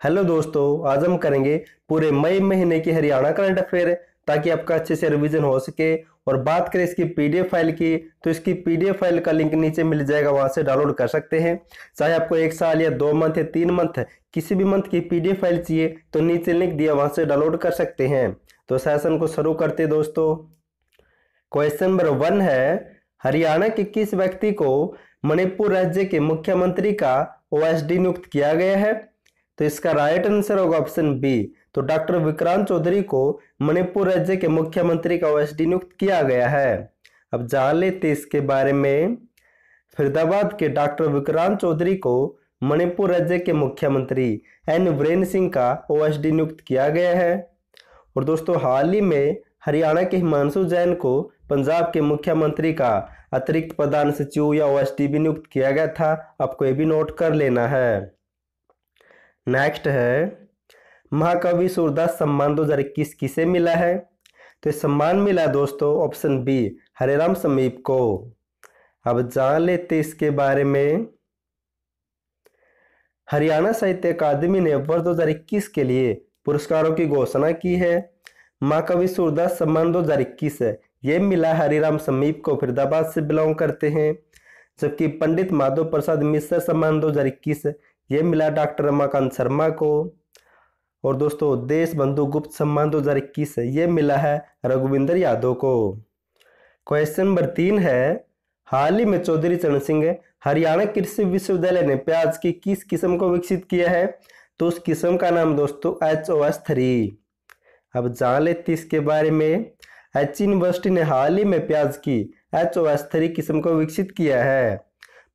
Hello दोस्तों, आज हम करेंगे पूरे मई महीने की हरियाणा करंट अफेयर ताकि आपका अच्छे से रिवीजन हो सके। और बात करें इसकी पीडीएफ फाइल की, तो इसकी पीडीएफ फाइल का लिंक नीचे मिल जाएगा, वहां से डाउनलोड कर सकते हैं। चाहे आपको 1 साल या 2 मंथ या 3 मंथ किसी भी मंथ की पीडीएफ फाइल चाहिए तो नीचे लिंक दिया, वहां से डाउनलोड कर सकते हैं। तो सेशन को शुरू करते हैं दोस्तों। क्वेश्चन नंबर 1 है, हरियाणा के किस व्यक्ति को मणिपुर राज्य के मुख्यमंत्री का ओएसडी नियुक्त किया गया है? तो इसका राइट आंसर होगा ऑप्शन बी। तो डॉक्टर विक्रांत चौधरी को मणिपुर राज्य के मुख्यमंत्री का ओएसडी नियुक्त किया गया है। अब जान लेते इसके बारे में। फरीदाबाद के डॉक्टर विक्रांत चौधरी को मणिपुर राज्य के मुख्यमंत्री एन वीरेंद्र सिंह का ओएसडी नियुक्त किया गया है। और दोस्तों, हाल ही में हरियाणा के हिमांशु जैन को पंजाब के मुख्यमंत्री का अतिरिक्त प्रधान सचिव या ओएसडी भी नियुक्त किया गया था। आपको ये भी नोट कर लेना है। नेक्स्ट है, महाकवि सूरदास सम्मान 2021 किसे मिला है? तो सम्मान मिला दोस्तों ऑप्शन बी, हरेराम समीप को। अब जान लेते इसके बारे में। हरियाणा साहित्य अकादमी ने वर्ष 2021 के लिए पुरस्कारों की घोषणा की है। महाकवि सूरदास सम्मान 2021 ये मिला हरिराम समीप को, फरीदाबाद से बिलोंग करते हैं। जबकि पंडित माधव प्रसाद मिश्र सम्मान 2021 ये मिला डॉक्टर रमाकांत शर्मा को। और दोस्तों, देश बंधु गुप्त सम्मान 2021 ये मिला है रघुविंदर यादव को। क्वेश्चन नंबर 3 है, हाल ही में चौधरी चरण सिंह हरियाणा कृषि विश्वविद्यालय ने प्याज की किस किस्म को विकसित किया है? तो उस किस्म का नाम दोस्तों HOS3। अब जान लेते इसके बारे में। एच यूनिवर्सिटी ने हाल ही में प्याज की HOS3 किस्म को विकसित किया है।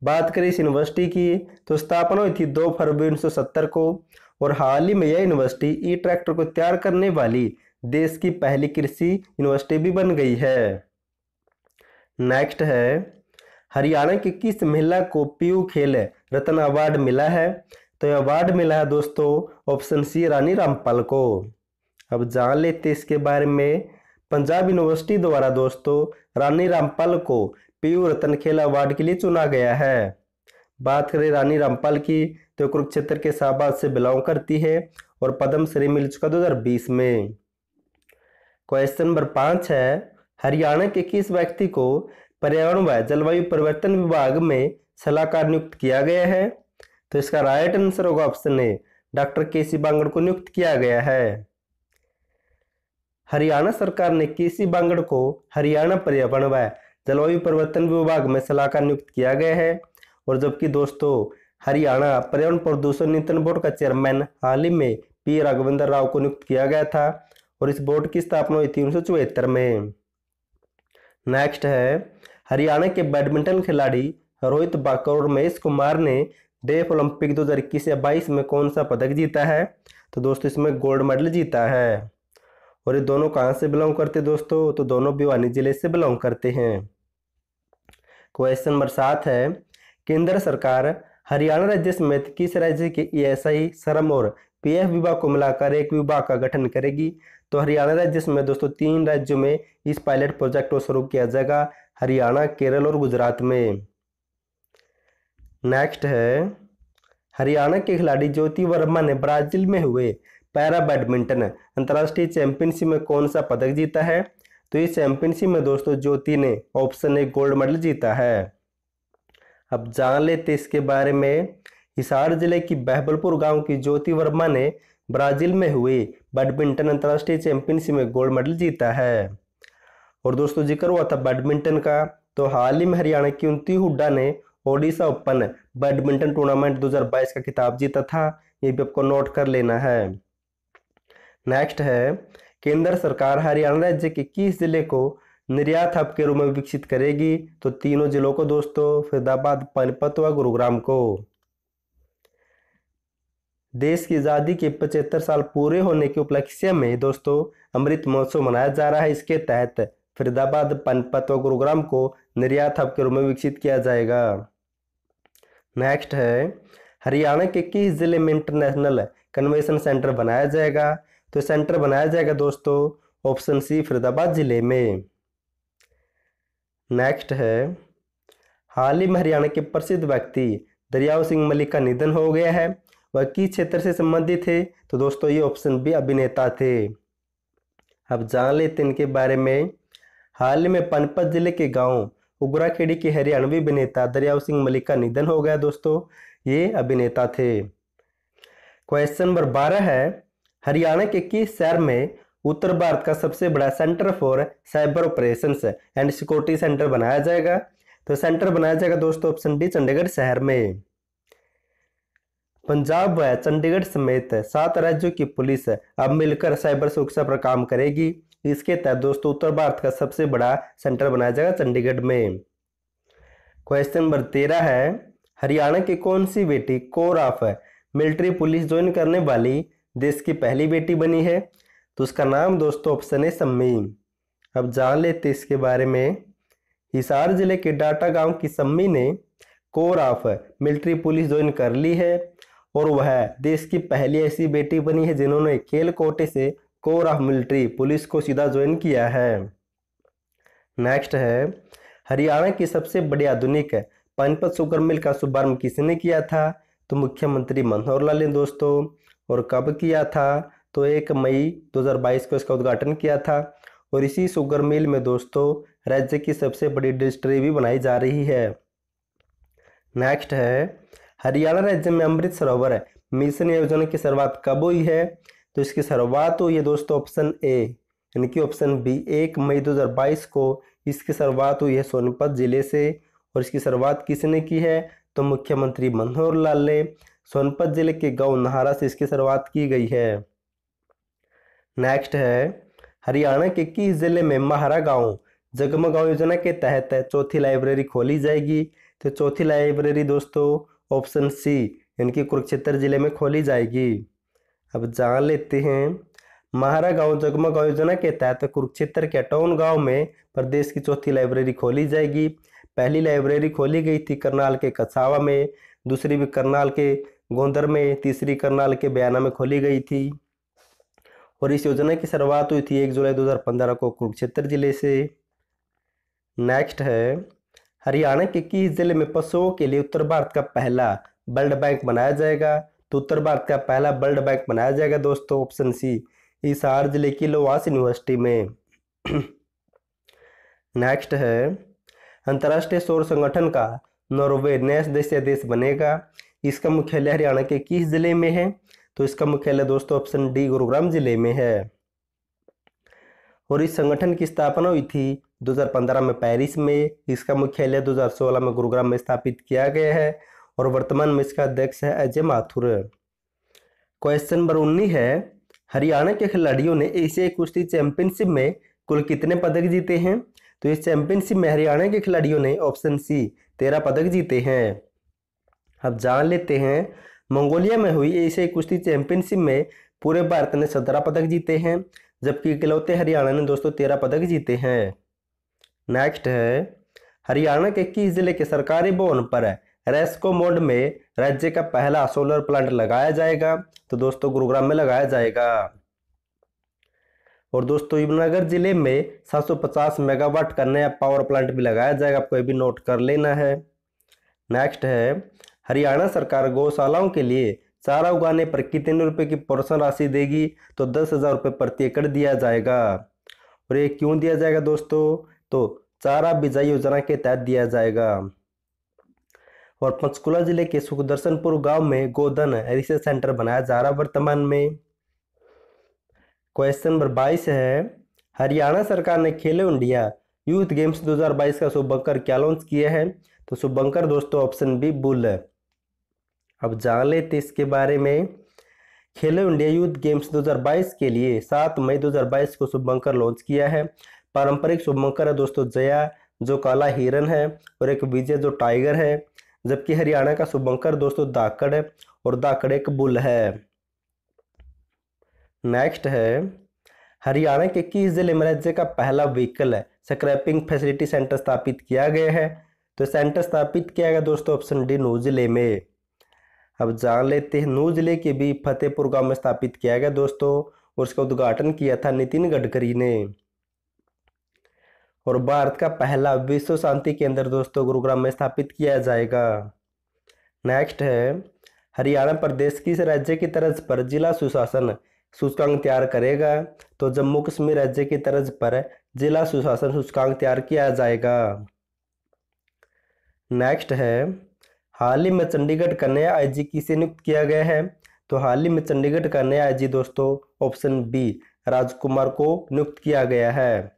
बात करें इस यूनिवर्सिटी की, तो स्थापना हुई थी 2 फरवरी 1970 को। और हाल ही में यह यूनिवर्सिटी ई ट्रैक्टर को तैयार करने वाली देश की पहली कृषि यूनिवर्सिटी भी बन गई है। नेक्स्ट है, हरियाणा की किस महिला को पीयू खेल रत्न अवार्ड मिला है? तो यह अवार्ड मिला है दोस्तों ऑप्शन सी, रानी रामपाल को। अब जान लेते इसके बारे में। पंजाब यूनिवर्सिटी द्वारा दोस्तों रानी रामपाल को पीयू रत्न खेल अवार्ड के लिए चुना गया है। बात करें रानी रामपाल की, तो कुरुक्षेत्र के शाहबाद से बिलोंग करती है और पद्म श्री मिल चुका 2020 में। क्वेश्चन नंबर 5 है, हरियाणा के किस व्यक्ति को पर्यावरण व जलवायु परिवर्तन विभाग में सलाहकार नियुक्त किया गया है? तो इसका राइट आंसर होगा ऑप्शन ए, डॉक्टर केसी बांगड़ को नियुक्त किया गया है। हरियाणा सरकार ने केसी बांगड़ को हरियाणा पर्यावरण व जलवायु परिवर्तन विभाग में सलाहकार नियुक्त किया गया है। और जबकि दोस्तों, हरियाणा पर्यावरण प्रदूषण नियंत्रण बोर्ड का चेयरमैन हाल ही में पी राघवेंद्र राव को नियुक्त किया गया था। और इस बोर्ड की स्थापना हुई थी 1974 में। नेक्स्ट है, हरियाणा के बैडमिंटन खिलाड़ी रोहित बाकर और महेश कुमार ने डेफ ओलंपिक 2021 या 22 में कौन सा पदक जीता है? तो दोस्तों, इसमें गोल्ड मेडल जीता है। और ये दोनों कहाँ से बिलोंग करते दोस्तों? तो दोनों भिवानी जिले से बिलोंग करते हैं। क्वेश्चन नंबर 7 है, केंद्र सरकार हरियाणा राज्य समेत किस राज्य के ESI, श्रम और PF विभाग को मिलाकर एक विभाग का गठन करेगी? तो हरियाणा राज्य समेत दोस्तों 3 राज्यों में इस पायलट प्रोजेक्ट को शुरू किया जाएगा, हरियाणा, केरल और गुजरात में। नेक्स्ट है, हरियाणा के खिलाड़ी ज्योति वर्मा ने ब्राजील में हुए पैरा बैडमिंटन अंतर्राष्ट्रीय चैंपियनशिप में कौन सा पदक जीता है? तो इस चैंपियनशिप में दोस्तों ज्योति ने ऑप्शन ए, गोल्ड मेडल जीता है। अब जान लेते इसके बारे में। हिसार जिले की बहबलपुर गांव की ज्योति वर्मा ने ब्राजील में हुई बैडमिंटन अंतर्राष्ट्रीय चैंपियनशिप में गोल्ड मेडल जीता है। और दोस्तों, जिक्र हुआ था बैडमिंटन का, तो हाल ही में हरियाणा की उन्नति हुड्डा ने ओडिशा ओपन बैडमिंटन टूर्नामेंट 2022 का खिताब जीता था। ये भी आपको नोट कर लेना है। नेक्स्ट है, केंद्र सरकार हरियाणा राज्य के किस जिले को निर्यात हब के रूप में विकसित करेगी? तो तीनों जिलों को दोस्तों, फरीदाबाद, पानीपत व गुरुग्राम को। देश की आजादी के 75 साल पूरे होने के उपलक्ष्य में दोस्तों अमृत महोत्सव मनाया जा रहा है। इसके तहत फरीदाबाद, पानीपत व गुरुग्राम को निर्यात हब के रूप में विकसित किया जाएगा। नेक्स्ट है, हरियाणा के किस जिले में इंटरनेशनल कन्वेंशन सेंटर बनाया जाएगा? तो सेंटर बनाया जाएगा दोस्तों ऑप्शन सी, फरीदाबाद जिले में। नेक्स्ट है, हाल ही में हरियाणा के प्रसिद्ध व्यक्ति दरियाव सिंह मलिक का निधन हो गया है। वह किस क्षेत्र से संबंधित थे? तो दोस्तों ये ऑप्शन बी अभिनेता थे। अब जान लेते हैं इनके बारे में। हाल ही में पानीपत जिले के गांव उगराखेड़ी के हरियाणवी अभिनेता दरियाव सिंह मलिक का निधन हो गया दोस्तों। ये अभिनेता थे। क्वेश्चन नंबर 12 है, हरियाणा के किस शहर में उत्तर भारत का सबसे बड़ा centre for cyber operations and security centre बनाया जाएगा? तो सेंटर बनाया जाएगा दोस्तों ऑप्शन डी चंडीगढ़ शहर में। पंजाब व चंडीगढ़ समेत 7 राज्यों की पुलिस अब मिलकर साइबर सुरक्षा पर काम करेगी। इसके तहत दोस्तों उत्तर भारत का सबसे बड़ा सेंटर बनाया जाएगा चंडीगढ़ में। क्वेश्चन नंबर 13 है, हरियाणा की कौन सी बेटी core of military police join करने वाली देश की पहली बेटी बनी है? तो उसका नाम दोस्तों ऑप्शन है सम्मी। अब जान लेते इसके बारे में। हिसार जिले के डाटा गांव की सम्मी ने core of military police join कर ली है और वह देश की पहली ऐसी बेटी बनी है जिन्होंने खेल कोटे से कोर ऑफ मिलिट्री पुलिस को सीधा ज्वाइन किया है। नेक्स्ट है, हरियाणा की सबसे बड़ी आधुनिक पानीपत शुगर मिल का शुभारंभ किसने किया था? तो मुख्यमंत्री मनोहर लाल ने दोस्तों। और कब किया था? तो 1 मई 2022 को इसका उद्घाटन किया था। और इसी शुगर मिल में दोस्तों राज्य की सबसे बड़ी डिस्टिलरी भी बनाई जा रही है। नेक्स्ट है, हरियाणा राज्य में अमृत सरोवर मिशन योजना की शुरुआत कब हुई है? तो इसकी शुरुआत हुई है दोस्तों ऑप्शन ए यानी कि ऑप्शन बी 1 मई 2022 को इसकी शुरुआत हुई है सोनीपत जिले से। और इसकी शुरुआत किसने की है? तो मुख्यमंत्री मनोहर लाल ने सोनीपत जिले के गांव नाहरा से इसकी शुरुआत की गई है। नेक्स्ट है, हरियाणा के किस जिले में महारा गांव जगमग गांव योजना के तहत चौथी लाइब्रेरी खोली जाएगी? तो चौथी लाइब्रेरी दोस्तों ऑप्शन सी यानी कि कुरुक्षेत्र जिले में खोली जाएगी। अब जान लेते हैं, महारा गांव जगमग गांव योजना के तहत कुरुक्षेत्र के टाउन गांव में प्रदेश की चौथी लाइब्रेरी खोली जाएगी। पहली लाइब्रेरी खोली गई थी करनाल के कछावा में, दूसरी भी करनाल के गोंदर में, तीसरी करनाल के बयाना में खोली गई थी। और इस योजना की शुरुआत हुई थी 1 जुलाई 2015 को कुरुक्षेत्र जिले से। नेक्स्ट है, हरियाणा के किस जिले में पशुओं के लिए उत्तर भारत का पहला ब्लड बैंक बनाया जाएगा? तो उत्तर भारत का पहला ब्लड बैंक बनाया जाएगा दोस्तों ऑप्शन सी हिसार जिले की लोवास यूनिवर्सिटी में। नेक्स्ट है, अंतर्राष्ट्रीय सौर संगठन का नॉर्वे नया सदस्य देश बनेगा। इसका मुख्यालय हरियाणा के किस जिले में है? तो इसका मुख्यालय दोस्तों ऑप्शन डी गुरुग्राम जिले में है। और इस संगठन की स्थापना हुई थी 2015 में पेरिस में। इसका मुख्यालय 2016 में गुरुग्राम में स्थापित किया गया है और वर्तमान में इसका अध्यक्ष है अजय माथुर। क्वेश्चन नंबर 19 है, हरियाणा के खिलाड़ियों ने एशियाई कुश्ती चैंपियनशिप में कुल कितने पदक जीते हैं? तो इस चैंपियनशिप में हरियाणा के खिलाड़ियों ने ऑप्शन सी 13 पदक जीते हैं। अब जान लेते हैं, मंगोलिया में हुई एशियाई कुश्ती चैंपियनशिप में पूरे भारत ने 17 पदक जीते हैं, जबकि इकलौते हरियाणा ने दोस्तों 13 पदक जीते हैं। नेक्स्ट है, हरियाणा के किस जिले के सरकारी भवन पर रेस्को मोड में राज्य का पहला सोलर प्लांट लगाया जाएगा? तो दोस्तों गुरुग्राम में लगाया जाएगा। और दोस्तों यमुनानगर जिले में 750 मेगावाट का नया पावर प्लांट भी लगाया जाएगा, आपको ये भी नोट कर लेना है। नेक्स्ट है, हरियाणा सरकार गौशालाओं के लिए चारा उगाने पर कितने रुपए की प्रोत्साहन राशि देगी? तो 10,000 रुपये प्रति एकड़ दिया जाएगा। और ये क्यों दिया जाएगा दोस्तों? तो चारा बिजाई योजना के तहत दिया जाएगा। और पंचकुला जिले के सुखदर्शनपुर गांव में गोधन रिसर्च सेंटर बनाया जा रहा वर्तमान में। क्वेश्चन नंबर 22 है, हरियाणा सरकार ने खेलो इंडिया यूथ गेम्स 2022 का शुभंकर क्या लॉन्च किया है? तो शुभंकर दोस्तों ऑप्शन बी बुल। अब जान लेते इसके बारे में। खेलो इंडिया यूथ गेम्स 2022 के लिए 7 मई 2022 को शुभंकर लॉन्च किया है। पारंपरिक शुभंकर है दोस्तों जया जो काला हिरन है और एक विजय जो टाइगर है, जबकि हरियाणा का शुभंकर दोस्तों धाकड़ है और धाकड़ एक बुल है। नेक्स्ट है, हरियाणा के किस जिले में राज्य का पहला व्हीकल स्क्रैपिंग फैसिलिटी सेंटर स्थापित किया गया है? तो सेंटर स्थापित किया गया दोस्तों ऑप्शन डी नूह जिले में। अब जान लेते हैं, नूह जिले के भी फतेहपुर गांव में स्थापित किया गया दोस्तों और उसका उद्घाटन किया था नितिन गडकरी ने। और भारत का पहला विश्व शांति केंद्र दोस्तों गुरुग्राम में स्थापित किया जाएगा। नेक्स्ट है, हरियाणा प्रदेश किस राज्य की तर्ज पर जिला सुशासन सूचकांक तैयार करेगा? तो जम्मू कश्मीर राज्य की तर्ज पर जिला सुशासन सूचकांक तैयार किया जाएगा। नेक्स्ट है, हाल ही में चंडीगढ़ का नया आईजी किसे नियुक्त किया गया है? तो हाल ही में चंडीगढ़ का नया आईजी दोस्तों ऑप्शन बी राजकुमार को नियुक्त किया गया है।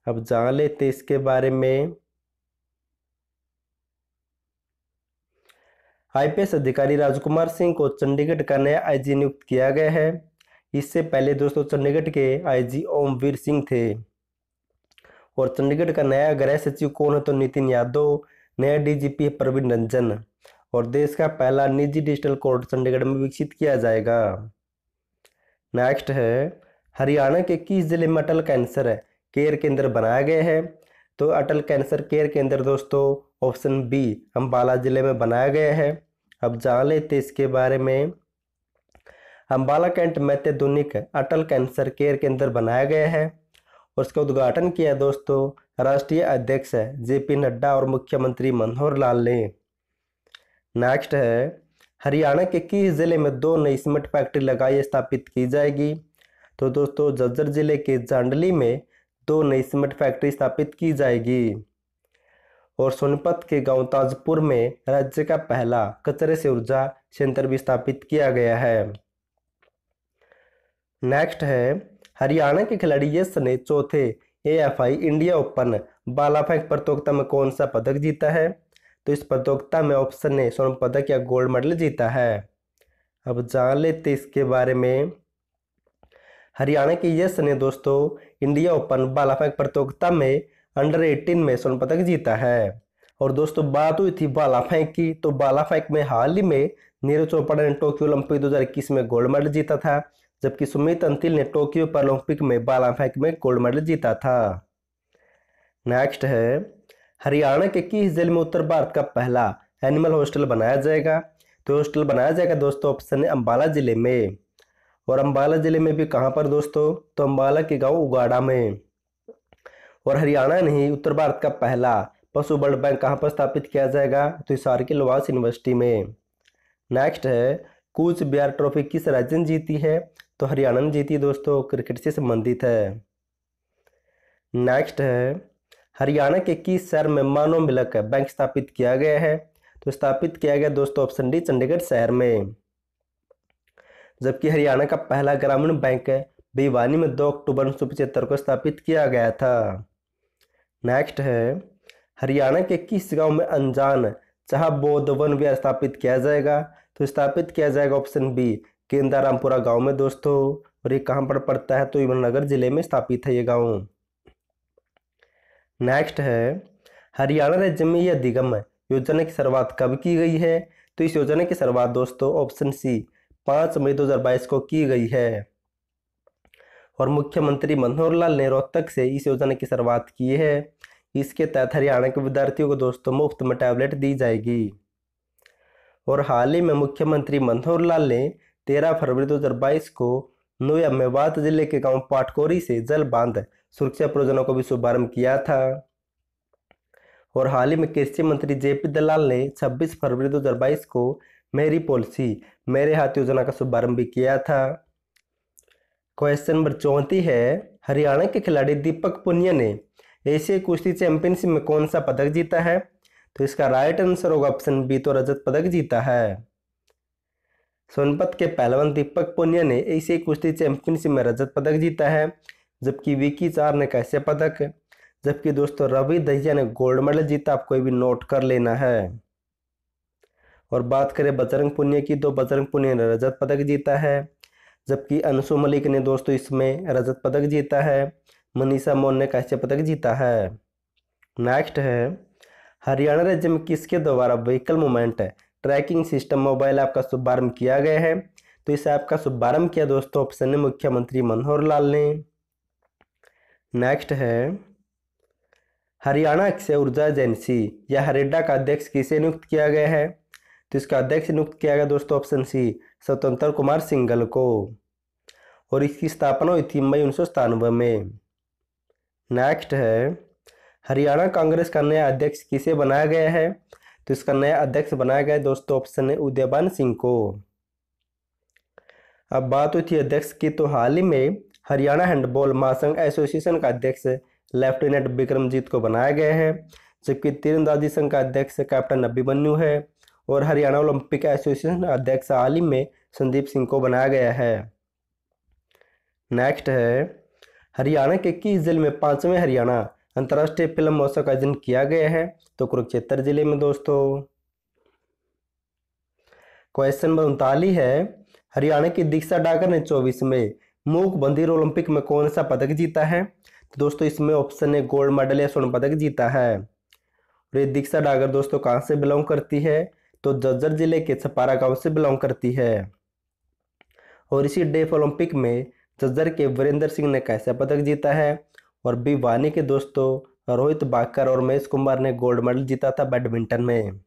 अब जान लेते इसके बारे में। आईपीएस अधिकारी राजकुमार सिंह को चंडीगढ़ का नया आईजी नियुक्त किया गया है। इससे पहले दोस्तों चंडीगढ़ के आईजी ओमवीर सिंह थे। और चंडीगढ़ का नया गृह सचिव कौन है? तो नितिन यादव। नया डीजीपी प्रवीण रंजन। और देश का पहला निजी डिजिटल कोर्ट चंडीगढ़ में विकसित किया जाएगा। नेक्स्ट है, हरियाणा के किस जिले में अटल कैंसर केयर केंद्र बनाया गया है? तो अटल कैंसर केयर केंद्र दोस्तों ऑप्शन बी अंबाला जिले में बनाया गया है। अब जान लेते इसके बारे में। अंबाला कैंट में अत्याधुनिक अटल कैंसर केयर केंद्र बनाया गया है और इसका उद्घाटन किया दोस्तों राष्ट्रीय अध्यक्ष जेपी नड्डा और मुख्यमंत्री मनोहर लाल ने। नेक्स्ट है, हरियाणा के किस जिले में 2 नई सीमेंट फैक्ट्री लगाई स्थापित की जाएगी? तो दोस्तों झज्जर जिले के जांडली में 2 नई सीमेंट फैक्ट्री स्थापित की जाएगी। और सोनीपत के गांव ताजपुर में राज्य का पहला कचरे से ऊर्जा संयंत्र भी स्थापित किया गया है। नेक्स्ट है, हरियाणा के खिलाड़ी यश ने चौथे एएफआई इंडिया ओपन भाला फेंक प्रतियोगिता में कौन सा पदक जीता है? तो इस प्रतियोगिता में ऑप्शन ने स्वर्ण पदक या गोल्ड मेडल जीता है। अब जान लेते इसके बारे में। हरियाणा के यश ने दोस्तों इंडिया ओपन भाला फेंक प्रतियोगिता में अंडर 18 में स्वर्ण पदक जीता है। और दोस्तों बात हुई थी भाला फेंक की, तो भाला फेंक में हाल ही में नीरज चोपड़ा ने टोक्यो ओलंपिक 2021 में गोल्ड मेडल जीता था, जबकि सुमित अंतिल ने टोक्यो पैरालंपिक में भाला फेंक में गोल्ड मेडल जीता था। नेक्स्ट है, हरियाणा के किस जिले में उत्तर भारत का पहला एनिमल हॉस्टल बनाया जाएगा? तो हॉस्टल बनाया जाएगा दोस्तों ऑप्शन है अंबाला जिले में। और अंबाला जिले में भी कहाँ पर दोस्तों? तो अंबाला के गांव उगाड़ा में। और हरियाणा नहीं उत्तर भारत का पहला पशु ब्लड बैंक कहाँ पर स्थापित किया जाएगा? तो हिसार की लोहास यूनिवर्सिटी में। नेक्स्ट है, कूच बिहार ट्रॉफी किस राज्य ने जीती है? तो हरियाणा ने जीती दोस्तों, क्रिकेट से संबंधित है। नेक्स्ट है, हरियाणा के किस शहर में मानव मिलक बैंक स्थापित किया गया है? तो स्थापित किया गया दोस्तों ऑप्शन डी चंडीगढ़ शहर में। जबकि हरियाणा का पहला ग्रामीण बैंक भिवानी में 2 अक्टूबर 1975 को स्थापित किया गया था। नेक्स्ट है, हरियाणा के किस गांव में अनजान चाह बौद्ध वन विहार स्थापित किया जाएगा? तो स्थापित किया जाएगा ऑप्शन बी केंदारामपुरा गांव में दोस्तों। और ये कहां पर पड़ता है? तो यमुनानगर जिले में स्थापित है ये गांव। नेक्स्ट है, हरियाणा राज्य में यह अधिगम योजना की शुरुआत कब की गई है? तो इस योजना की शुरुआत दोस्तों ऑप्शन सी 5 मई 2022 को की गई है। और मुख्यमंत्री मनोहर लाल ने रोहतक से इस योजना की शुरुआत की है। इसके तहत हरियाणा के विद्यार्थियों को दोस्तों मुफ्त में टैबलेट दी जाएगी। और हाल ही में मुख्यमंत्री मनोहर लाल ने 13 फरवरी 2022 को नोया मेवात जिले के गांव पाटकोरी से जल बांध सुरक्षा परियोजना को भी शुभारंभ किया था। और हाल ही में कृषि मंत्री जेपी दलाल ने 26 फरवरी 2022 को मेरी पॉलिसी मेरे हाथ योजना का शुभारंभ भी किया था। क्वेश्चन नंबर 34 है, हरियाणा के खिलाड़ी दीपक पुनिया ने एशियाई कुश्ती चैंपियनशिप में कौन सा पदक जीता है? तो इसका राइट आंसर होगा ऑप्शन बी, तो रजत पदक जीता है। सोनीपत के पहलवान दीपक पुनिया ने एशियाई कुश्ती चैंपियनशिप में रजत पदक जीता है, जबकि विकी चार ने कैंस्य पदक, जबकि दोस्तों रवि दहिया ने गोल्ड मेडल जीता। आप कोई भी नोट कर लेना है। और बात करें बजरंग पुनिया की, तो बजरंग पुनिया ने रजत पदक जीता है, जबकि अंशु मलिक ने दोस्तों इसमें रजत पदक जीता है। मनीषा मोहन ने कांस्य पदक जीता है। नेक्स्ट है, हरियाणा राज्य में किसके द्वारा vehicle movement tracking system mobile app का शुभारंभ किया गया है? तो इस ऐप का शुभारंभ किया दोस्तों ऑप्शन ने मुख्यमंत्री मनोहर लाल ने। नेक्स्ट है, हरियाणा अक्षय ऊर्जा एजेंसी या हरेडा का अध्यक्ष किसे नियुक्त किया गया है? तो इसका अध्यक्ष नियुक्त किया गया दोस्तों ऑप्शन सी स्वतंत्र कुमार सिंघल को। और इसकी स्थापना हुई थी मई 1997 में। नेक्स्ट है, हरियाणा कांग्रेस का नया अध्यक्ष किसे बनाया गया है? तो इसका नया अध्यक्ष बनाया गया दोस्तों ऑप्शन है उदयभान सिंह को। अब बात हुई थी अध्यक्ष की, तो हाल ही में हरियाणा हैंडबॉल महासंघ एसोसिएशन का अध्यक्ष लेफ्टिनेंट विक्रमजीत को बनाया गया है, जबकि तीरंदाजी संघ का अध्यक्ष कैप्टन अभिमन्यु है, और हरियाणा ओलंपिक एसोसिएशन अध्यक्ष हाल ही में संदीप सिंह को बनाया गया है। नेक्स्ट है हरियाणा के किस जिले में 5वें हरियाणा अंतर्राष्ट्रीय फिल्म महोत्सव का आयोजन किया गया है, तो कुरुक्षेत्र जिले में दोस्तों। क्वेश्चन नंबर 39 है हरियाणा की दीक्षा डागर ने 24 में मूक बंदीर ओलंपिक में कौन सा पदक जीता है, तो दोस्तों इसमें ऑप्शन है गोल्ड मेडल या स्वर्ण पदक जीता है। और ये दीक्षा डागर दोस्तों कहाँ से बिलोंग करती है, तो झज्जर जिले के छपारा गांव से बिलोंग करती है। और इसी डेफ ओलंपिक में झज्जर के वीरेंद्र सिंह ने कैसा पदक जीता है, और बी वानी के दोस्तों रोहित बाकर और महेश कुमार ने गोल्ड मेडल जीता था बैडमिंटन में।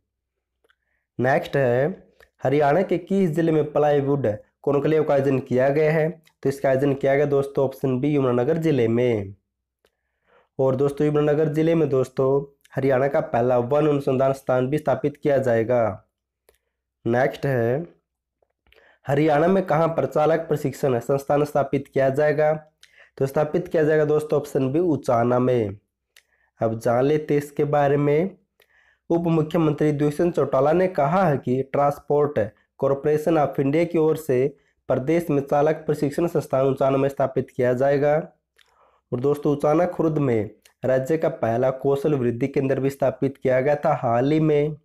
नेक्स्ट है हरियाणा के किस जिले में प्लाईवुड कॉन्क्लेव का आयोजन किया गया है, तो इसका आयोजन किया गया दोस्तों ऑप्शन बी यमुनानगर जिले में। और दोस्तों यमुनानगर जिले में दोस्तों हरियाणा का पहला वन अनुसंधान स्थान भी स्थापित किया जाएगा। नेक्स्ट है हरियाणा में कहाँ पर चालक प्रशिक्षण संस्थान स्थापित किया जाएगा, तो स्थापित किया जाएगा दोस्तों ऑप्शन बी उचाना में। अब जान लेते इसके बारे में। उप मुख्यमंत्री दुष्यंत चौटाला ने कहा है कि ट्रांसपोर्ट कॉरपोरेशन ऑफ इंडिया की ओर से प्रदेश में चालक प्रशिक्षण संस्थान उचाना में स्थापित किया जाएगा। और दोस्तों उचाना खुर्द में राज्य का पहला कौशल वृद्धि केंद्र भी स्थापित किया गया था हाल ही में।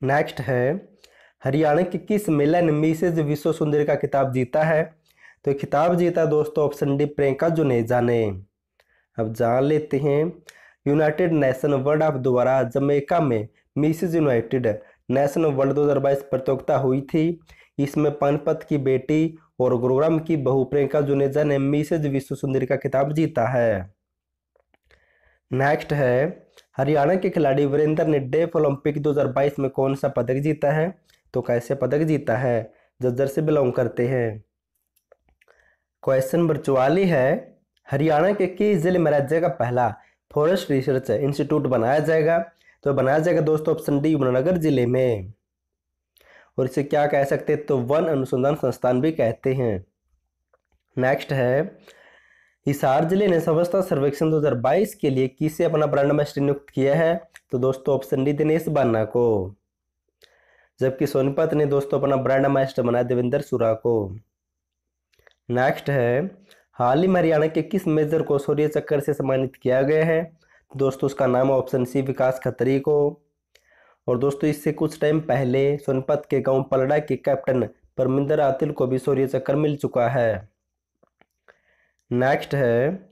नेक्स्ट है हरियाणा की किस महिला ने मिसेज विश्व सुंदरी का खिताब जीता है, तो खिताब जीता दोस्तों ऑप्शन डी प्रियंका जुनेजा ने। अब जान लेते हैं यूनाइटेड नेशन वर्ल्ड ऑफ द्वारा जमैका में मिसेज यूनाइटेड नेशन वर्ल्ड 2022 प्रतियोगिता हुई थी। इसमें पानीपत की बेटी और गुरुग्राम की बहू प्रियंका जुनेजा ने मिसेज विश्व सुंदरी का खिताब जीता है। नेक्स्ट है हरियाणा के खिलाड़ी वीरेंद्र ने डेफ ओलंपिक 2022 में कौन सा पदक जीता है, तो कैसे पदक जीता है, झज्जर से बिलोंग करते हैं। क्वेश्चन नंबर 44 है हरियाणा के किस जिले में राज्य का पहला फॉरेस्ट रिसर्च इंस्टीट्यूट बनाया जाएगा, तो बनाया जाएगा दोस्तों ऑप्शन डी यमुनानगर जिले में। और इसे क्या कह सकते हैं, तो वन अनुसंधान संस्थान भी कहते हैं। नेक्स्ट है हिसार जिले ने स्वच्छता सर्वेक्षण 2022 के लिए किसे अपना ब्रांड एम्बेसडर नियुक्त किया है, तो दोस्तों ऑप्शन डी दिनेश बान्ना को। जबकि सोनीपत ने दोस्तों अपना ब्रांड एम्बेसडर बनाया देवेंद्र सुरा को। नेक्स्ट है हाल ही में हरियाणा के किस मेजर को शौर्य चक्र से सम्मानित किया गया है, दोस्तों उसका नाम है ऑप्शन सी विकास खत्री को। और दोस्तों इससे कुछ टाइम पहले सोनीपत के गांव पलड़ा के कैप्टन परमिंदर आतिल को भी शौर्य चक्र मिल चुका है। नेक्स्ट है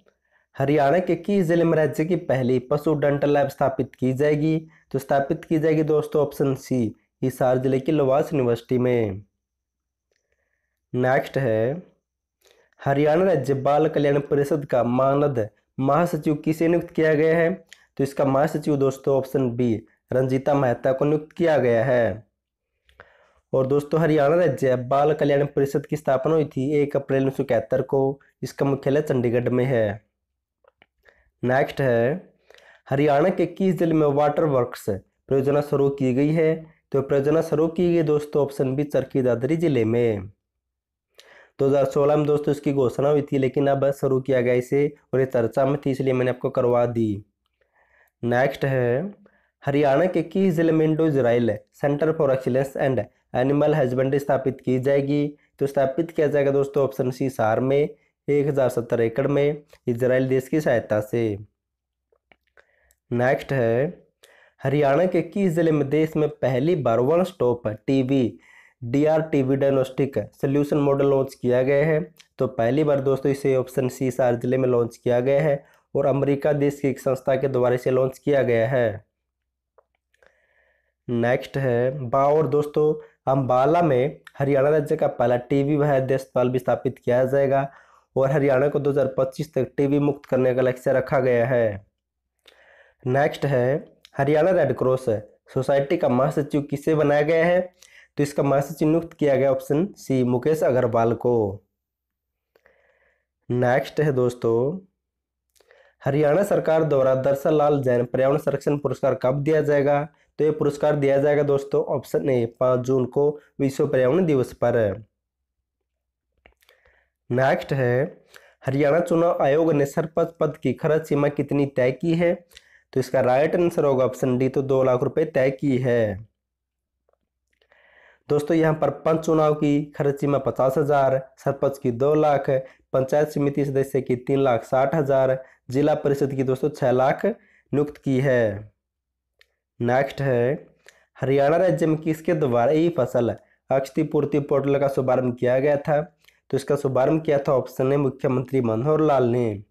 हरियाणा के किस जिले में राज्य की पहली पशु डेंटल लैब स्थापित की जाएगी, तो स्थापित की जाएगी दोस्तों ऑप्शन सी हिसार जिले की लोवास यूनिवर्सिटी में। नेक्स्ट है हरियाणा राज्य बाल कल्याण परिषद का मानद महासचिव किसे नियुक्त किया गया है, तो इसका महासचिव दोस्तों ऑप्शन बी रंजीता मेहता को नियुक्त किया गया है। और दोस्तों हरियाणा राज्य बाल कल्याण परिषद की स्थापना हुई थी 1 अप्रैल 1971 को। इसका मुख्यालय चंडीगढ़ में है। नेक्स्ट है हरियाणा के किस जिले में वाटर वर्क्स परियोजना शुरू की गई है, तो परियोजना शुरू की गई दोस्तों ऑप्शन बी चरखी दादरी जिले में। 2016 में दोस्तों इसकी घोषणा हुई थी, लेकिन अब शुरू किया गया इसे, और ये चर्चा में थी इसलिए मैंने आपको करवा दी। नेक्स्ट है हरियाणा के किस जिले में Indo Israel centre for excellence and animal husbandry स्थापित की जाएगी, तो स्थापित किया जाएगा दोस्तों ऑप्शन सी हिसार में 1070 एकड़ में इजराइल देश की सहायता से। नेक्स्ट है हरियाणा के किस जिले में देश में पहली बार one stop TV DRTV diagnostic solution model launch किया गया है, तो पहली बार दोस्तों इसे ऑप्शन सी हिसार जिले में लॉन्च किया गया है, और अमेरिका देश की एक संस्था के द्वारा इसे लॉन्च किया गया है। नेक्स्ट है और दोस्तों अम्बाला में हरियाणा राज्य का पहला टीबी वैद्य अस्पताल भी स्थापित किया जाएगा, और हरियाणा को 2025 तक टीबी मुक्त करने का लक्ष्य रखा गया है। नेक्स्ट है हरियाणा रेड क्रॉस सोसाइटी का महासचिव किसे बनाया गया है, तो इसका महासचिव नियुक्त किया गया ऑप्शन सी मुकेश अग्रवाल को। नेक्स्ट है दोस्तों हरियाणा सरकार द्वारा दर्शन लाल जैन पर्यावरण संरक्षण पुरस्कार कब दिया जाएगा, तो ये पुरस्कार दिया जाएगा दोस्तों ऑप्शन ए 5 जून को विश्व पर्यावरण दिवस पर। नेक्स्ट है हरियाणा चुनाव आयोग ने सरपंच पद की खर्च सीमा कितनी तय की है? तो इसका राइट आंसर होगा ऑप्शन डी, तो 2 लाख रुपए तय की है। दोस्तों यहाँ पर पंच चुनाव की खर्च सीमा 50,000, सरपंच की 2 लाख, पंचायत समिति सदस्य की 3,60,000, जिला परिषद की दोस्तों 6 लाख नियुक्त की है। नेक्स्ट है हरियाणा राज्य में किसके द्वारा ई फसल क्षतिपूर्ति पोर्टल का शुभारंभ किया गया था? तो इसका शुभारंभ किया था ऑप्शन ए मुख्यमंत्री मनोहर लाल ने।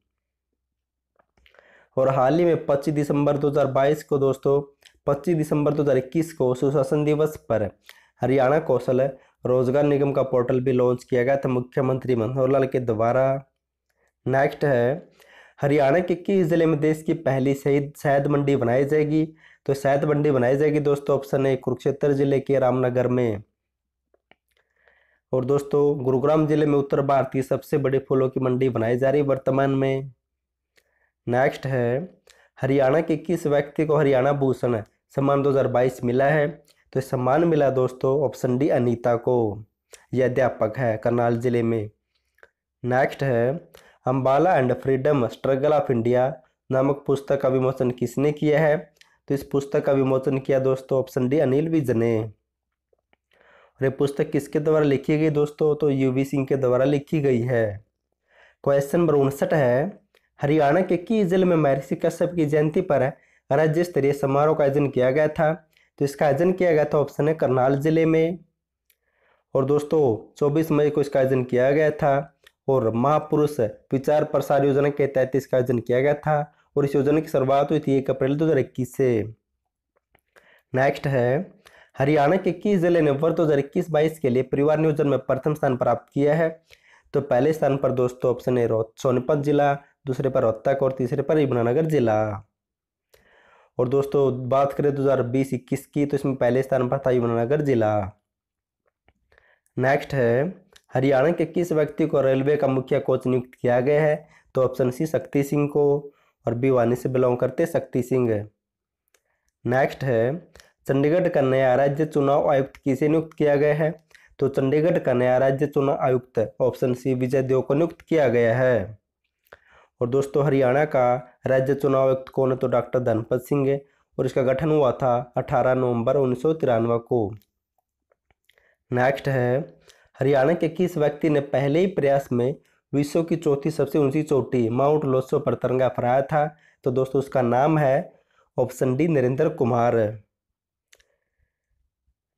और हाल ही में 25 दिसंबर 2022 को दोस्तों 25 दिसंबर 2021 को सुशासन दिवस पर हरियाणा कौशल रोजगार निगम का पोर्टल भी लॉन्च किया गया था मुख्यमंत्री मनोहर लाल के द्वारा। नेक्स्ट है हरियाणा के किस जिले में देश की पहली शहद मंडी बनाई जाएगी? तो शहद मंडी बनाई जाएगी दोस्तों ऑप्शन ए कुरुक्षेत्र जिले के रामनगर में। और दोस्तों गुरुग्राम जिले में उत्तर भारत की सबसे बड़ी फूलों की मंडी बनाई जा रही है वर्तमान में। नेक्स्ट है हरियाणा के किस व्यक्ति को हरियाणा भूषण सम्मान 2022 मिला है? तो सम्मान मिला दोस्तों ऑप्शन डी अनीता को, यह अध्यापक है करनाल जिले में। नेक्स्ट है Ambala and freedom struggle of India नामक पुस्तक का विमोचन किसने किया है? तो इस पुस्तक का विमोचन किया दोस्तों ऑप्शन डी अनिल विज ने। और ये पुस्तक किसके द्वारा लिखी गई दोस्तों? तो यूवी सिंह के द्वारा लिखी गई है। क्वेश्चन नंबर 59 है हरियाणा के किस जिले में महर्षि कश्यप की जयंती पर राज्य स्तरीय समारोह का आयोजन किया गया था? तो इसका आयोजन किया गया था ऑप्शन है करनाल जिले में। और दोस्तों 24 मई को इसका आयोजन किया गया था और महापुरुष विचार प्रसार योजना के तहत इसका आयोजन किया गया था और इस योजना की शुरुआत हुई थी 1 अप्रैल 2021 से। नेक्स्ट है हरियाणा के किस जिले ने वर्ष 2021-22 के लिए परिवार नियोजन में प्रथम स्थान प्राप्त किया है? तो पहले स्थान पर दोस्तों ऑप्शन ए सोनीपत जिला, दूसरे पर रोहतक और तीसरे पर यमुनानगर जिला। और दोस्तों बात करें 2020-21 की तो इसमें पहले स्थान पर था यमुनानगर जिला। नेक्स्ट है हरियाणा के किस व्यक्ति को रेलवे का मुख्य कोच नियुक्त किया गया है? तो ऑप्शन सी शक्ति सिंह को, और भिवानी से बिलोंग करते शक्ति सिंह। नेक्स्ट है चंडीगढ़ का नया राज्य चुनाव आयुक्त किसे नियुक्त किया गया है? तो चंडीगढ़ का नया राज्य चुनाव आयुक्त ऑप्शन सी विजय देव को नियुक्त किया गया है। और दोस्तों हरियाणा का राज्य चुनाव आयुक्त कौन है? तो डॉक्टर धनपत सिंह है और इसका गठन हुआ था 18 नवंबर 1993 को। नेक्स्ट है हरियाणा के किस व्यक्ति ने पहले ही प्रयास में विश्व की चौथी सबसे ऊंची चोटी माउंट लोत्सो पर तिरंगा फहराया था? तो दोस्तों उसका नाम है option D Narendra Kumar.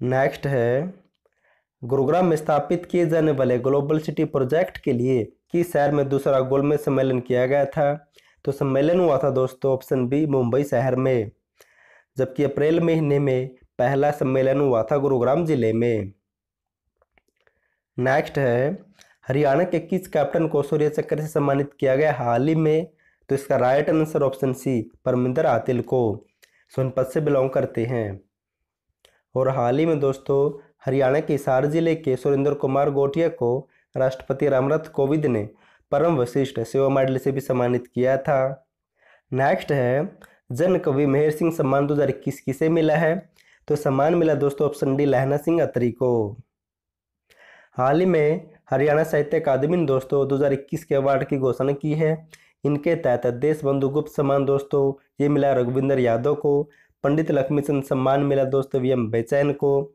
Next है गुरुग्राम में स्थापित किए जाने वाले ग्लोबल सिटी प्रोजेक्ट के लिए किस शहर में दूसरा गोलमेज सम्मेलन किया गया था? तो सम्मेलन हुआ था दोस्तों ऑप्शन बी मुंबई शहर में, जबकि अप्रैल महीने में पहला सम्मेलन हुआ था गुरुग्राम जिले में। नेक्स्ट है हरियाणा के किस कैप्टन को शौर्य चक्र से सम्मानित किया गया हाल ही में? तो इसका right answer option C Parminder Atil को, सोनपत से बिलोंग करते हैं। और हाल ही में दोस्तों हरियाणा के हिसार जिले के सुरेंद्र कुमार गोटिया को राष्ट्रपति रामनाथ कोविंद ने परम वशिष्ठ सेवा मेडल से भी सम्मानित किया था। नेक्स्ट है जन कवि मेहर सिंह सम्मान 2021 किसे मिला है? तो सम्मान मिला दोस्तों ऑप्शन डी लहना सिंह अत्री को। हाल ही में हरियाणा साहित्य अकादमी ने दोस्तों 2021 के अवार्ड की घोषणा की है। इनके तहत देश बंधु गुप्त सम्मान दोस्तों ये मिला रघुविंदर यादव को, पंडित लक्ष्मीचंद सम्मान मिला दोस्तों वी एम बेचैन को,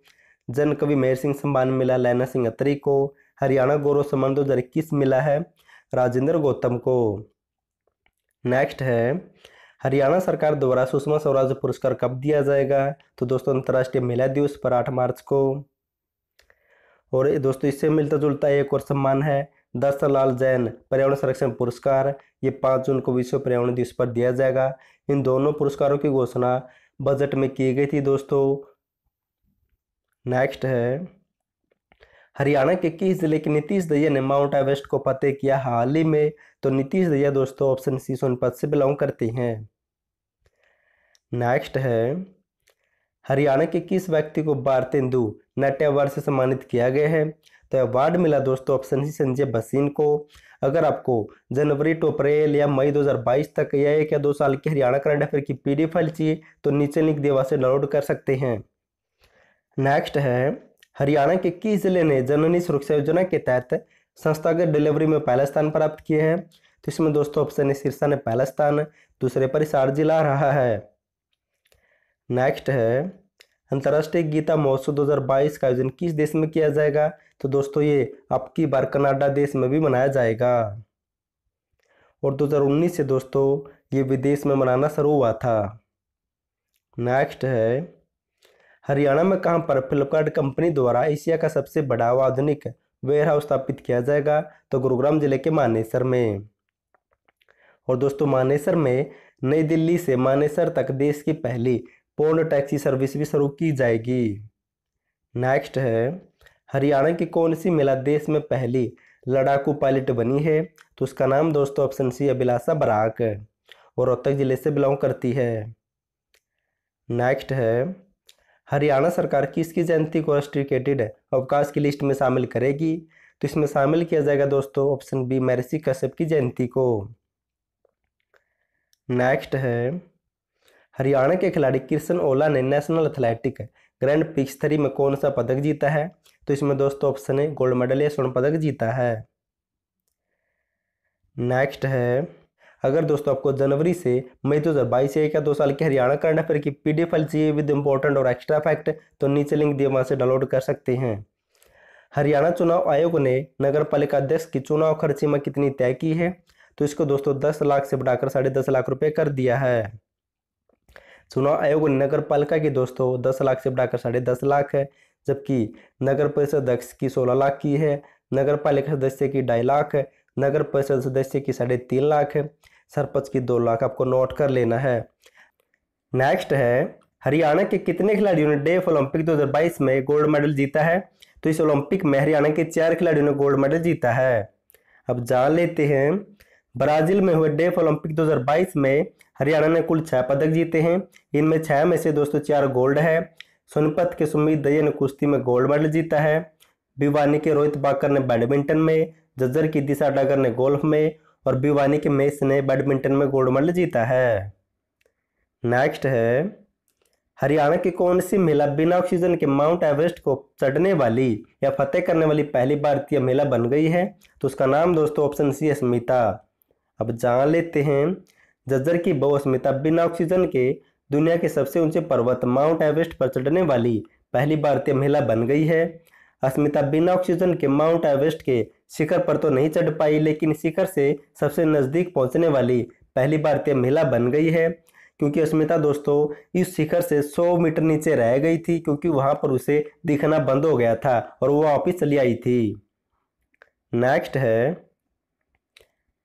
जन कवि मेहर सिंह सम्मान मिला लहना सिंह अत्री को, हरियाणा गौरव सम्मान 2021 मिला है राजेंद्र गौतम को। नेक्स्ट है हरियाणा सरकार द्वारा सुषमा स्वराज पुरस्कार कब दिया जाएगा? तो दोस्तों अंतर्राष्ट्रीय महिला दिवस पर 8 मार्च को। और दोस्तों इससे मिलता जुलता एक और सम्मान है दर्शन लाल जैन पर्यावरण संरक्षण पुरस्कार, ये 5 जून को विश्व पर्यावरण दिवस पर दिया जाएगा। इन दोनों पुरस्कारों की घोषणा बजट में की गई थी दोस्तों। नेक्स्ट है हरियाणा के किस जिले के नीतीश दहिया ने माउंट एवरेस्ट को फतेह किया हाल ही में? तो नीतीश दहिया दोस्तों ऑप्शन सी सोनपत से बिलोंग करते हैं। नेक्स्ट है हरियाणा के किस व्यक्ति को भारतेंदु नाट्य अवार्ड से सम्मानित किया गया है? तो अवार्ड मिला दोस्तों ऑप्शन सी संजय भसीन को। अगर आपको जनवरी टू अप्रैल या मई 2022 तक या 1 या 2 साल की हरियाणा करंट अफेयर की पीडीएफ फाइल चाहिए तो नीचे लिंक दिया से डाउनलोड कर सकते हैं। नेक्स्ट है, हरियाणा के किस जिले ने जननी सुरक्षा योजना के तहत संस्थागत डिलीवरी में पहला स्थान प्राप्त किया है? तो इसमें दोस्तों ऑप्शन ए सिरसा ने पहला स्थान, दूसरे पर हिसार जिला रहा है। नेक्स्ट है, अंतर्राष्ट्रीय गीता महोत्सव 2022 का आयोजन किस देश में किया जाएगा? तो दोस्तों ये आपकी बार कनाडा देश में भी मनाया जाएगा और 2019 से दोस्तों ये विदेश में मनाना शुरू हुआ था। नेक्स्ट है, हरियाणा में कहां पर फ्लिपकार्ट कंपनी द्वारा एशिया का सबसे बड़ा आधुनिक वेयर हाउस स्थापित किया जाएगा? तो गुरुग्राम जिले के मानेसर में। और दोस्तों मानेसर में नई दिल्ली से मानेसर तक देश की पहली पूर्ण टैक्सी सर्विस भी शुरू की जाएगी। नेक्स्ट है, हरियाणा की कौन सी महिला देश में पहली लड़ाकू पायलट बनी है? तो उसका नाम दोस्तों ऑप्शन सी अभिलाषा बराक और रोहतक जिले से बिलोंग करती है। नेक्स्ट है, हरियाणा सरकार किसकी जयंती को रेस्ट्रिकेटेड अवकाश की लिस्ट में शामिल करेगी? तो इसमें शामिल किया जाएगा दोस्तों ऑप्शन बी महर्षि कश्यप की जयंती को। नेक्स्ट है, हरियाणा के खिलाड़ी कृष्ण ओला ने नेशनल एथलेटिक ग्रैंड प्रिक्स 3 में कौन सा पदक जीता है? तो इसमें दोस्तों ऑप्शन है गोल्ड मेडल या स्वर्ण पदक जीता है। नेक्स्ट है, अगर दोस्तों आपको जनवरी से मई 2022 या 2 साल की हरियाणा करंट अफेयर की पीडीएफ फाइल चाहिए विद इंपॉर्टेंट और एक्स्ट्रा फैक्ट तो नीचे लिंक दिए वहां से डाउनलोड कर सकते हैं। हरियाणा चुनाव आयोग ने नगर पालिका अध्यक्ष की चुनाव खर्च सीमा कितनी तय की है? तो इसको दोस्तों 10 लाख से बढ़ाकर 10.5 लाख रुपए कर दिया है। चुनाव आयोग ने नगर पालिका की दोस्तों 10 लाख से बढ़ाकर 10.5 लाख है, जबकि नगर परिषद अध्यक्ष की 16 लाख की है, नगर पालिका सदस्य की 2.5 लाख है, नगर परिषद सदस्य की 3.5 लाख है, सरपंच की 2 लाख आपको नोट कर लेना है। नेक्स्ट है, हरियाणा के कितने खिलाड़ियों ने डेफ ओलंपिक 2022 में गोल्ड मेडल जीता है? तो इस ओलंपिक में हरियाणा के 4 खिलाड़ियों ने गोल्ड मेडल जीता है। अब जान लेते हैं, ब्राजील में हुए डेफ ओलंपिक 2022 में हरियाणा ने कुल 6 पदक जीते हैं। इनमें 6 में से दोस्तों 4 गोल्ड है। सोनीपत के सुमित दहिया ने कुश्ती में गोल्ड मेडल जीता है, भिवानी के रोहित बाकर ने बैडमिंटन में, झज्जर की दिशा डागर ने गोल्फ में और भिवानी के महेश ने बैडमिंटन में गोल्ड मेडल जीता है। नेक्स्ट है, हरियाणा की कौन सी महिला बिना ऑक्सीजन के माउंट एवरेस्ट को चढ़ने वाली या फतेह करने वाली पहली भारतीय महिला बन गई है? तो उसका नाम दोस्तों ऑप्शन सी है स्मिता। अब जान लेते हैं, झज्जर की बहू स्मिता बिना ऑक्सीजन के दुनिया के सबसे ऊंचे पर्वत माउंट एवरेस्ट पर चढ़ने वाली पहली भारतीय महिला बन गई है। अस्मिता बिना ऑक्सीजन के माउंट एवरेस्ट के शिखर पर तो नहीं चढ़ पाई, लेकिन शिखर से सबसे नजदीक पहुंचने वाली पहली भारतीय महिला बन गई है, क्योंकि अस्मिता दोस्तों इस शिखर से 100 मीटर नीचे रह गई थी, क्योंकि वहां पर उसे दिखना बंद हो गया था और वो वापिस चली आई थी। नेक्स्ट है,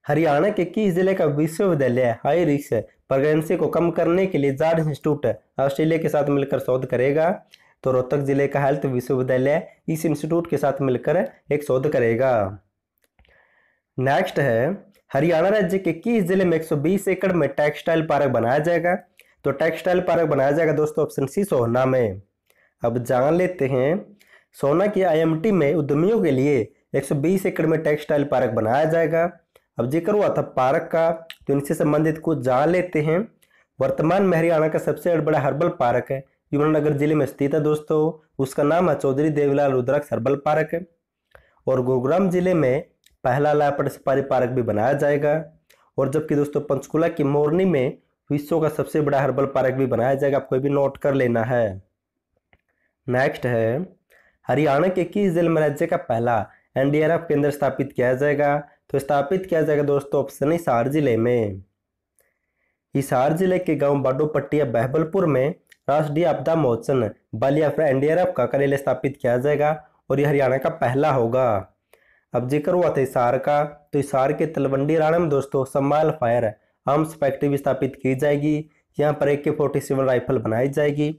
हरियाणा के किस जिले का विश्वविद्यालय हाई रिस्क प्रेगनेंसी को कम करने के लिए जार्ज इंस्टीट्यूट ऑस्ट्रेलिया के साथ मिलकर शोध करेगा? तो रोहतक जिले का हेल्थ विश्वविद्यालय इस इंस्टीट्यूट के साथ मिलकर एक शोध करेगा। नेक्स्ट है, हरियाणा राज्य के किस जिले में 120 एकड़ में टेक्सटाइल पार्क बनाया जाएगा? तो टेक्सटाइल पार्क बनाया जाएगा दोस्तों ऑप्शन सी सोहना में। अब जान लेते हैं, सोहना की आईएमटी में उद्यमियों के लिए 120 एकड़ में टेक्सटाइल पार्क बनाया जाएगा। अब जिक्र हुआ था पार्क का, तो इनसे संबंधित कुछ जान लेते हैं। वर्तमान में हरियाणा का सबसे बड़ा हर्बल पार्क है यमुनानगर जिले में स्थित है दोस्तों, उसका नाम है चौधरी देवीलाल रुद्राक्ष हर्बल पार्क है। और गुरुग्राम जिले में पहला लापड़ सफारी पार्क भी बनाया जाएगा। और जबकि दोस्तों पंचकुला की मोरनी में विश्व का सबसे बड़ा हर्बल पार्क भी बनाया जाएगा, आपको भी नोट कर लेना है। नेक्स्ट है, हरियाणा के किस जिले में राज्य का पहला एनडीआरएफ केंद्र स्थापित किया जाएगा? तो स्थापित किया जाएगा दोस्तों ऑप्शन हिसार जिले में। हिसार जिले के गांव बाडोपट्टिया बहबलपुर में राष्ट्रीय आपदा मोचन बल या फिर एनडीआरएफ का कार्यालय स्थापित किया जाएगा और यह हरियाणा का पहला होगा। अब जिक्र हुआ था हिसार का, तो हिसार के तलवंडी राणा में दोस्तों सम्माल फायर आर्म्स फैक्ट्री भी स्थापित की जाएगी। यहाँ पर AK-47 राइफल बनाई जाएगी।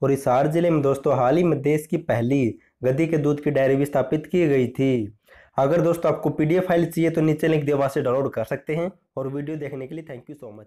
और हिसार जिले में दोस्तों हाल ही में देश की पहली गधी के दूध की डेयरी भी स्थापित की गई थी। अगर दोस्तों आपको PDF फाइल चाहिए तो नीचे लिंक दिया वहां से डाउनलोड कर सकते हैं। और वीडियो देखने के लिए थैंक यू सो मच।